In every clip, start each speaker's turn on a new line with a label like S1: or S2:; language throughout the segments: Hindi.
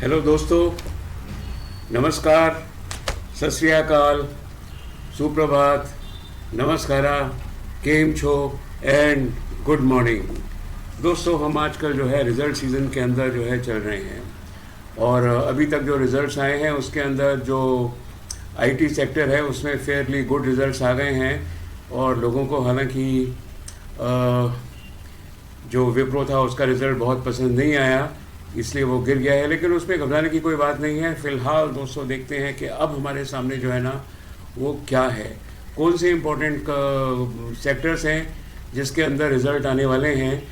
S1: हेलो दोस्तों, नमस्कार, सत श्री अकाल, सुप्रभात, नमस्कारा, केम छो एंड गुड मॉर्निंग। दोस्तों, हम आजकल जो है रिज़ल्ट सीज़न के अंदर जो है चल रहे हैं और अभी तक जो रिज़ल्ट्स आए हैं उसके अंदर जो आईटी सेक्टर है उसमें फेयरली गुड रिज़ल्ट्स आ गए हैं और लोगों को हालांकि जो विप्रो था उसका रिज़ल्ट बहुत पसंद नहीं आया, इसलिए वो गिर गया है। लेकिन उसमें घबराने की कोई बात नहीं है। फ़िलहाल दोस्तों देखते हैं कि अब हमारे सामने जो है ना वो क्या है, कौन से इम्पोर्टेंट सेक्टर्स हैं जिसके अंदर रिज़ल्ट आने वाले हैं।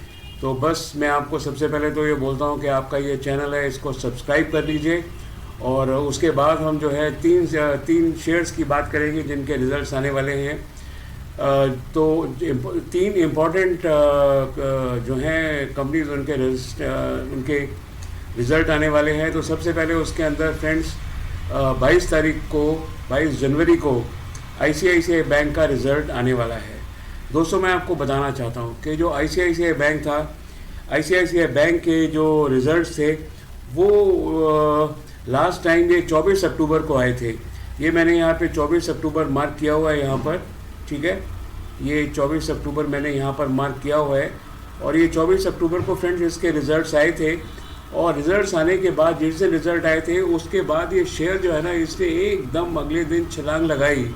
S1: तो बस मैं आपको सबसे पहले तो ये बोलता हूँ कि आपका ये चैनल है, इसको सब्सक्राइब कर लीजिए और उसके बाद हम जो है तीन शेयर्स की बात करेंगे जिनके रिज़ल्ट्स आने वाले हैं। तो तीन इम्पॉर्टेंट जो हैं कंपनीज उनके रिज़ल्ट आने वाले हैं। तो सबसे पहले उसके अंदर फ्रेंड्स 22 जनवरी को आईसीआईसीआई बैंक का रिज़ल्ट आने वाला है। दोस्तों, मैं आपको बताना चाहता हूँ कि जो आईसीआईसीआई बैंक था, आईसीआईसीआई बैंक के जो रिज़ल्ट्स थे वो लास्ट टाइम ये 24 अक्टूबर को आए थे। ये मैंने यहाँ पे 24 अक्टूबर मार्क किया हुआ है यहाँ पर, ठीक है। ये 24 अक्टूबर मैंने यहाँ पर मार्क किया हुआ है और ये 24 अक्टूबर को फ्रेंड्स इसके रिज़ल्ट्स आए थे और रिज़ल्ट्स आने के बाद जैसे रिज़ल्ट आए थे उसके बाद ये शेयर जो है ना इसने एकदम अगले दिन छलांग लगाई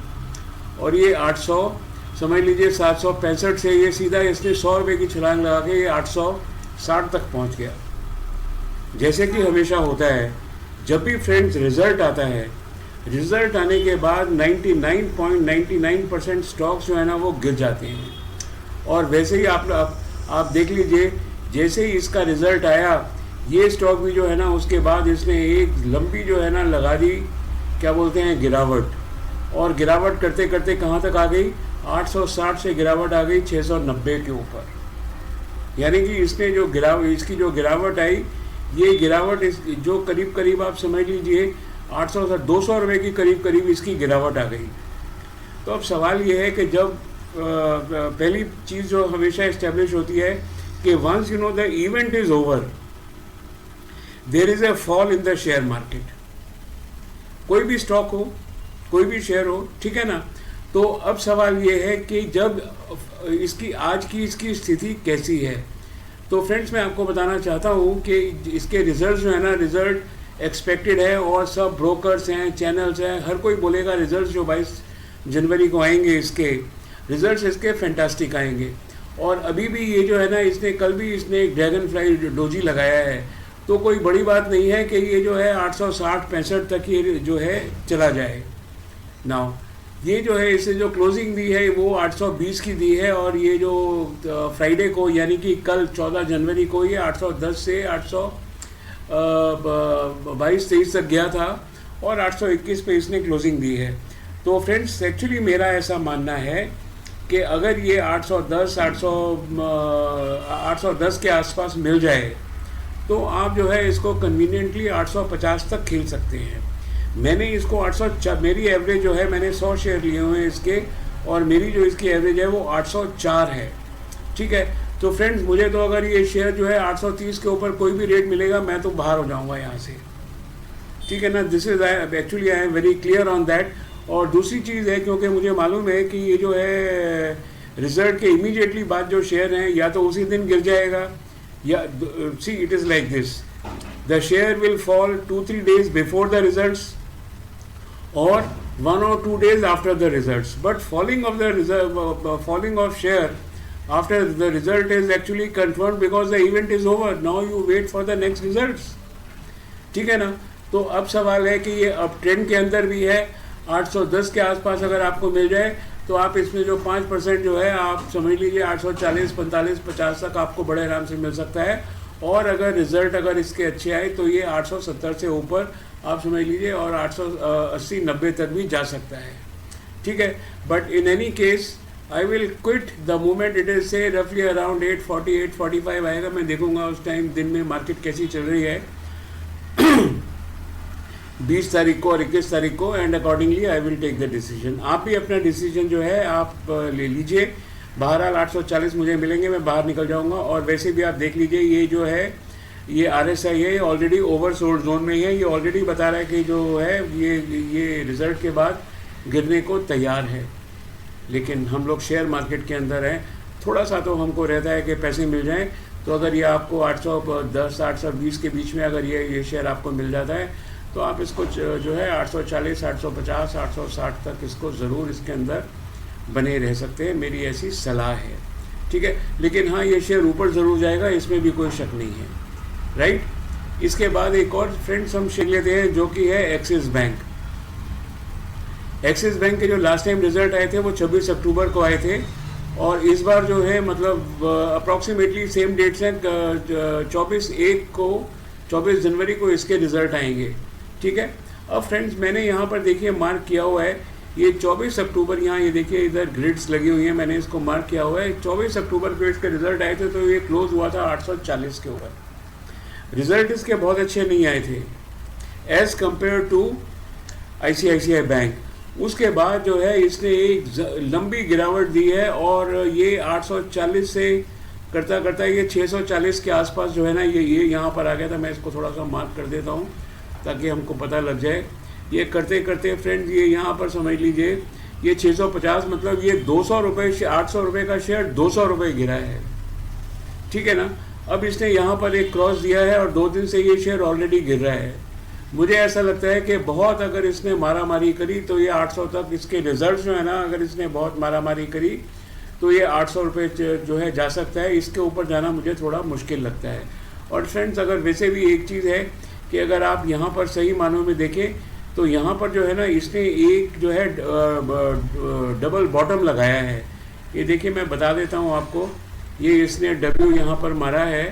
S1: और ये 800 समझ लीजिए 765 से ये सीधा इसने 100 रुपये की छलांग लगा के ये 860 तक पहुँच गया। जैसे कि हमेशा होता है जब भी फ्रेंड्स रिज़ल्ट आता है, रिज़ल्ट आने के बाद 99.99% स्टॉक्स जो है ना वो गिर जाते हैं। और वैसे ही आप देख लीजिए, जैसे ही इसका रिज़ल्ट आया ये स्टॉक भी जो है ना उसके बाद इसने एक लंबी जो है ना लगा दी, क्या बोलते हैं, गिरावट। और गिरावट करते करते कहाँ तक आ गई, 860 से गिरावट आ गई 690 के ऊपर। यानी कि इसने इसकी जो गिरावट आई, ये गिरावट जो करीब करीब आप समझ लीजिए 800 से 200 रुपये की करीब इसकी गिरावट आ गई। तो अब सवाल ये है कि जब पहली चीज़ जो हमेशा इस्टेब्लिश होती है कि once you know the event is over there is a fall in the share market. कोई भी स्टॉक हो, कोई भी शेयर हो, ठीक है ना। तो अब सवाल ये है कि जब आज की इसकी स्थिति कैसी है। तो फ्रेंड्स, मैं आपको बताना चाहता हूँ कि इसके रिजल्ट जो है ना, रिज़ल्ट एक्सपेक्टेड है और सब ब्रोकर्स हैं, चैनल्स हैं, हर कोई बोलेगा रिजल्ट्स जो 22 जनवरी को आएंगे इसके रिजल्ट्स इसके फैंटास्टिक आएंगे। और अभी भी ये जो है ना कल भी इसने एक ड्रैगन फ्लाई डोजी लगाया है, तो कोई बड़ी बात नहीं है कि ये जो है 860-65 तक ये जो है चला जाए। नाउ ये जो है इससे जो क्लोजिंग दी है वो 820 की दी है और ये जो फ्राइडे को यानी कि कल 14 जनवरी को ये 810 से 822-23 तक गया था और 821 पे इसने क्लोजिंग दी है। तो फ्रेंड्स, एक्चुअली मेरा ऐसा मानना है कि अगर ये 810 के आसपास मिल जाए तो आप जो है इसको कन्वीनियंटली 850 तक खेल सकते हैं। मैंने इसको 804, मेरी एवरेज जो है, मैंने 100 शेयर लिए हुए हैं इसके और मेरी जो इसकी एवरेज है वो 804 है, ठीक है। तो फ्रेंड्स, मुझे तो अगर ये शेयर जो है 830 के ऊपर कोई भी रेट मिलेगा मैं तो बाहर हो जाऊंगा यहाँ से, ठीक है ना। This is actually I am very clear on that. और दूसरी चीज़ है, क्योंकि मुझे मालूम है कि ये जो है रिजल्ट के इमीडिएटली बाद जो शेयर हैं या तो उसी दिन गिर जाएगा या see it is like this, the share will fall 2-3 days before the results or 1 or 2 days after the results, but falling of share after the result is actually confirmed because the event is over. Now you wait for the next results, ठीक है ना। तो अब सवाल है कि ये अब ट्रेंड के अंदर भी है, 810 के आसपास अगर आपको मिल जाए तो आप इसमें जो 5% जो है आप समझ लीजिए 840, 45, 50 तक आपको बड़े आराम से मिल सकता है। और अगर रिजल्ट अगर इसके अच्छे आए तो ये 870 से ऊपर आप समझ लीजिए और 880-90 तक भी जा सकता है, ठीक है। But in any case I will quit the moment it is से रफली अराउंड 840, 845 आएगा। मैं देखूंगा उस टाइम दिन में मार्केट कैसी चल रही है 20 तारीख को और 21 तारीख को, and accordingly I will take the decision. आप भी अपना डिसीजन जो है आप ले लीजिए। बहरहाल 840 मुझे मिलेंगे, मैं बाहर निकल जाऊंगा। और वैसे भी आप देख लीजिए ये जो है ये RSI है, ऑलरेडी ओवरसोल्ड जोन में है, ये ऑलरेडी बता रहा है कि जो है ये रिजल्ट के बाद गिरने को तैयार है। लेकिन हम लोग शेयर मार्केट के अंदर हैं, थोड़ा सा तो हमको रहता है कि पैसे मिल जाएं। तो अगर ये आपको 810 820 के बीच में अगर ये शेयर आपको मिल जाता है तो आप इसको जो है 840 850 860 तक इसको ज़रूर इसके अंदर बने रह सकते हैं, मेरी ऐसी सलाह है। ठीक है, लेकिन हाँ ये शेयर ऊपर ज़रूर जाएगा, इसमें भी कोई शक नहीं है, राइट। इसके बाद एक और फ्रेंड्स हम शेयर लेते हैं जो कि है एक्सिस बैंक। एक्सिस बैंक के जो लास्ट टाइम रिजल्ट आए थे वो 26 अक्टूबर को आए थे, और इस बार जो है मतलब अप्रॉक्सीमेटली सेम डेट्स हैं, 24 जनवरी को इसके रिजल्ट आएंगे। ठीक है, अब फ्रेंड्स मैंने यहाँ पर देखिए मार्क किया हुआ है, ये 24 अक्टूबर, यहाँ ये देखिए इधर ग्रिड्स लगी हुई हैं, मैंने इसको मार्क किया हुआ है। 24 अक्टूबर को इसके रिजल्ट आए थे तो ये क्लोज हुआ था 840 के ऊपर। रिजल्ट इसके बहुत अच्छे नहीं आए थे as compared to ICICI bank. उसके बाद जो है इसने एक लंबी गिरावट दी है, और ये 840 से करता करता ये 640 के आसपास जो है ना ये यहाँ पर आ गया था। मैं इसको थोड़ा सा मार्क कर देता हूँ ताकि हमको पता लग जाए। ये करते करते फ्रेंड्स ये यहाँ पर समझ लीजिए ये 650 मतलब ये 200 रुपये, 800 रुपये का शेयर 200 रुपये गिरा है। ठीक है ना, अब इसने यहाँ पर एक क्रॉस दिया है और 2 दिन से ये शेयर ऑलरेडी गिर रहा है। मुझे ऐसा लगता है कि बहुत अगर इसने मारामारी करी तो ये 800 तक इसके रिजल्ट जो है ना, अगर इसने बहुत मारामारी करी तो ये 800 रुपये जो है जा सकता है। इसके ऊपर जाना मुझे थोड़ा मुश्किल लगता है। और फ्रेंड्स अगर वैसे भी एक चीज़ है कि अगर आप यहाँ पर सही मानों में देखें तो यहाँ पर जो है ना इसने एक जो है डबल बॉटम लगाया है। ये देखिए मैं बता देता हूँ आपको, ये इसने W यहाँ पर मारा है,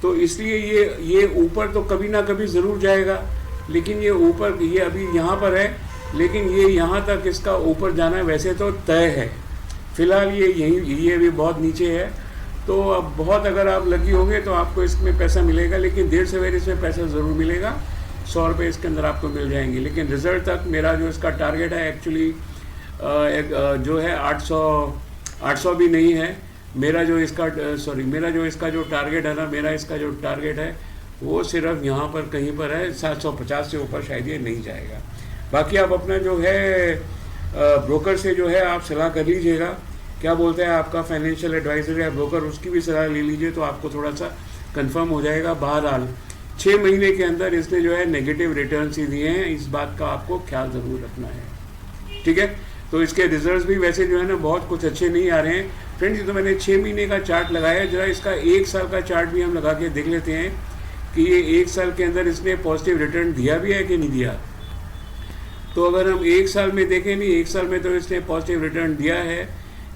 S1: तो इसलिए ये ऊपर तो कभी ना कभी ज़रूर जाएगा, लेकिन ये ऊपर ये अभी यहाँ पर है, लेकिन ये यहाँ तक इसका ऊपर जाना वैसे तो तय है। फिलहाल ये भी बहुत नीचे है, तो अब बहुत अगर आप लगी होंगे तो आपको इसमें पैसा मिलेगा, लेकिन देर सवेर इसमें पैसा ज़रूर मिलेगा। 100 रुपये इसके अंदर आपको मिल जाएंगे। लेकिन रिजल्ट तक मेरा जो इसका टारगेट है एक्चुअली जो है 800 भी नहीं है। मेरा जो इसका जो टारगेट है ना, मेरा इसका जो टारगेट है वो सिर्फ यहाँ पर कहीं पर है 750 से ऊपर शायद ये नहीं जाएगा। बाकी आप अपना जो है ब्रोकर से जो है आप सलाह कर लीजिएगा, क्या बोलता है आपका फाइनेंशियल एडवाइजर या ब्रोकर, उसकी भी सलाह ले लीजिए तो आपको थोड़ा सा कंफर्म हो जाएगा। बहरहाल 6 महीने के अंदर इसने जो है नेगेटिव रिटर्न्स ही दिए हैं, इस बात का आपको ख्याल ज़रूर रखना है। ठीक है, तो इसके रिजल्ट्स भी वैसे जो है ना बहुत कुछ अच्छे नहीं आ रहे हैं फ्रेंड्स। ये तो मैंने 6 महीने का चार्ट लगाया है, जरा इसका 1 साल का चार्ट भी हम लगा के देख लेते हैं कि ये 1 साल के अंदर इसने पॉजिटिव रिटर्न दिया भी है कि नहीं दिया। तो अगर हम 1 साल में देखें, नहीं 1 साल में तो इसने पॉजिटिव रिटर्न दिया है।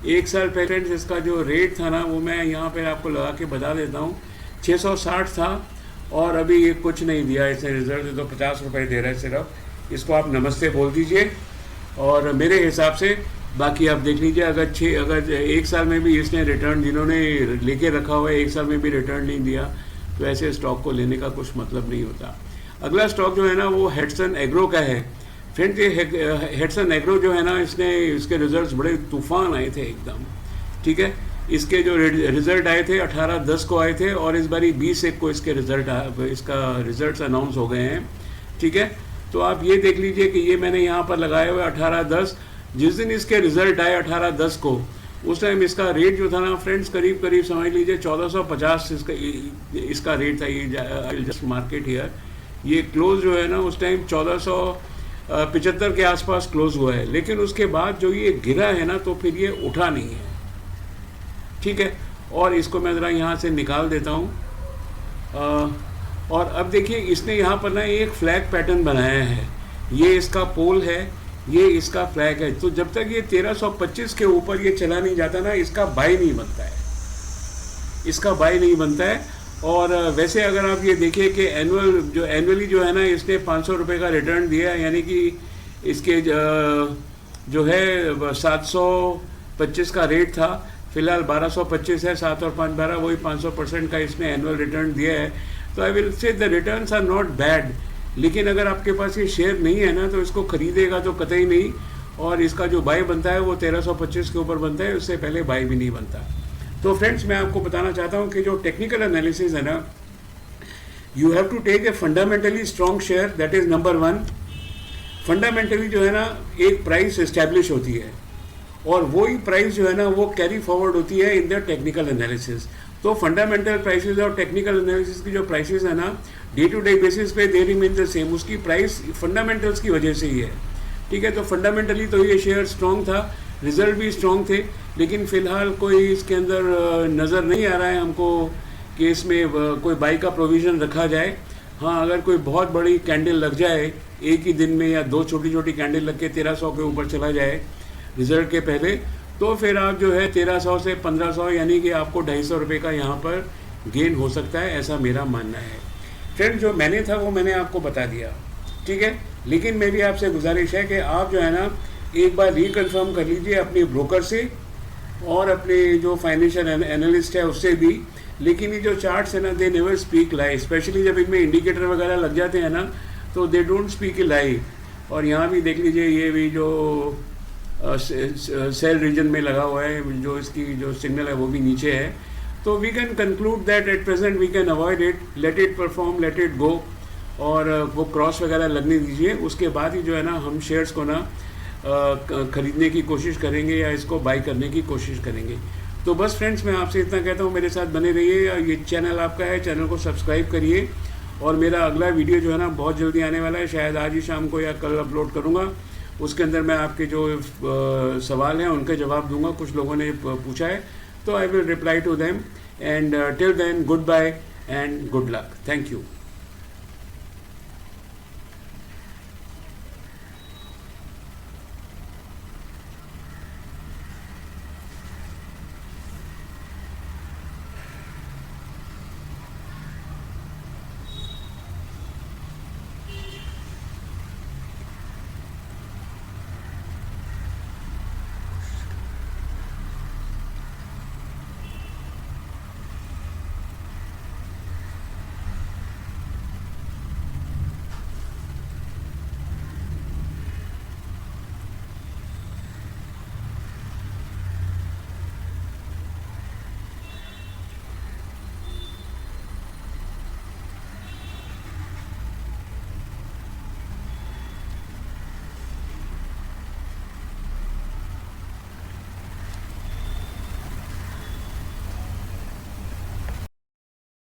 S1: 1 साल पहले इसका जो रेट था ना वो मैं यहाँ पर आपको लगा के बता देता हूँ, 660 था, और अभी ये कुछ नहीं दिया इसने रिजल्ट, तो 50 रुपये दे रहा है सिर्फ। इसको आप नमस्ते बोल दीजिए, और मेरे हिसाब से बाकी आप देख लीजिए। अगर 1 साल में भी इसने रिटर्न जिन्होंने लेके रखा हुआ है 1 साल में भी रिटर्न नहीं दिया तो ऐसे स्टॉक को लेने का कुछ मतलब नहीं होता। अगला स्टॉक जो है ना वो हेडसन एग्रो का है फ्रेंड्स। ये हेडसन एग्रो जो है ना इसके रिजल्ट्स बड़े तूफान आए थे एकदम। ठीक है, इसके जो रिजल्ट आए थे 18/10 को आए थे, और इस बारी 20/1 को इसका रिजल्ट्स अनाउंस हो गए हैं। ठीक है, तो आप ये देख लीजिए कि ये मैंने यहाँ पर लगाया हुआ है 18/10। जिस दिन इसके रिजल्ट आए 18/10 को, उस टाइम इसका रेट जो था ना फ्रेंड्स करीब समझ लीजिए 1450 इसका रेट था। ये जस्ट मार्केट हियर, ये क्लोज जो है ना उस टाइम 1475 के आसपास क्लोज हुआ है। लेकिन उसके बाद जो ये गिरा है ना तो फिर ये उठा नहीं है। ठीक है, और इसको मैं ज़रा यहाँ से निकाल देता हूँ। और अब देखिए इसने यहाँ पर ना एक फ्लैग पैटर्न बनाया है, ये इसका पोल है, ये इसका फ्लैग है। तो जब तक ये 1325 के ऊपर ये चला नहीं जाता ना, इसका बाई नहीं बनता है, और वैसे अगर आप ये देखिए कि एनुअली जो है ना इसने 500 रुपये का रिटर्न दिया है, यानी कि इसके जो है 725 का रेट था, फिलहाल 1225 है, 7 और 5 12, वही 500% का इसने एनुअल रिटर्न दिया है। तो I will say the returns are not bad. लेकिन अगर आपके पास ये शेयर नहीं है ना तो इसको खरीदेगा तो कतई नहीं, और इसका जो बाई बनता है वो 1325 के ऊपर बनता है, उससे पहले बाई भी नहीं बनता। तो फ्रेंड्स मैं आपको बताना चाहता हूँ कि जो टेक्निकल एनालिसिस है ना, you have to take a fundamentally strong share, that is number 1। Fundamentally जो है ना एक प्राइस इस्टेब्लिश होती है और वही प्राइस जो है ना वो कैरी फॉरवर्ड होती है इन द टेक्निकल एनालिसिस। तो फंडामेंटल प्राइसेस और टेक्निकल एनालिसिस की जो प्राइसेस है ना डे टू डे बेसिस पे दे रिमेन द सेम, उसकी प्राइस फंडामेंटल्स की वजह से ही है। ठीक है, तो फंडामेंटली तो ये शेयर स्ट्रॉन्ग था, रिजल्ट भी स्ट्रॉन्ग थे, लेकिन फिलहाल कोई इसके अंदर नज़र नहीं आ रहा है हमको कि इसमें कोई बाई का प्रोविज़न रखा जाए। हाँ, अगर कोई बहुत बड़ी कैंडल लग जाए एक ही दिन में या 2 छोटी छोटी कैंडल लग के 1300 के ऊपर चला जाए रिजल्ट के पहले, तो फिर आप जो है 1300 से 1500 यानी कि आपको 250 रुपये का यहाँ पर गेन हो सकता है, ऐसा मेरा मानना है। फ्रेंड जो मैंने था वो मैंने आपको बता दिया, ठीक है, लेकिन मेरी आपसे गुजारिश है कि आप जो है ना एक बार रिकन्फर्म कर लीजिए अपने ब्रोकर से और अपने जो फाइनेंशियल एनालिस्ट है उससे भी। लेकिन ये जो चार्ट्स है ना they never speak lie, specially जब इनमें इंडिकेटर वगैरह लग जाते हैं ना तो दे डोंट स्पीक लाई। और यहाँ भी देख लीजिए ये भी जो सेल रीजन में लगा हुआ है, जो इसकी जो सिग्नल है वो भी नीचे है। तो we can conclude that at present we can avoid it, let it perform, let it go, और वो क्रॉस वगैरह लगने दीजिए। उसके बाद ही जो है ना हम शेयर्स को ना ख़रीदने की कोशिश करेंगे या इसको बाई करने की कोशिश करेंगे। तो बस फ्रेंड्स मैं आपसे इतना कहता हूँ, मेरे साथ बने रहिए। ये चैनल आपका है, चैनल को सब्सक्राइब करिए। और मेरा अगला वीडियो जो है ना बहुत जल्दी आने वाला है, शायद आज ही शाम को या कल अपलोड करूँगा। उसके अंदर मैं आपके जो सवाल हैं उनके जवाब दूंगा। कुछ लोगों ने पूछा है तो I will reply to them, and till then good bye and good luck. Thank you.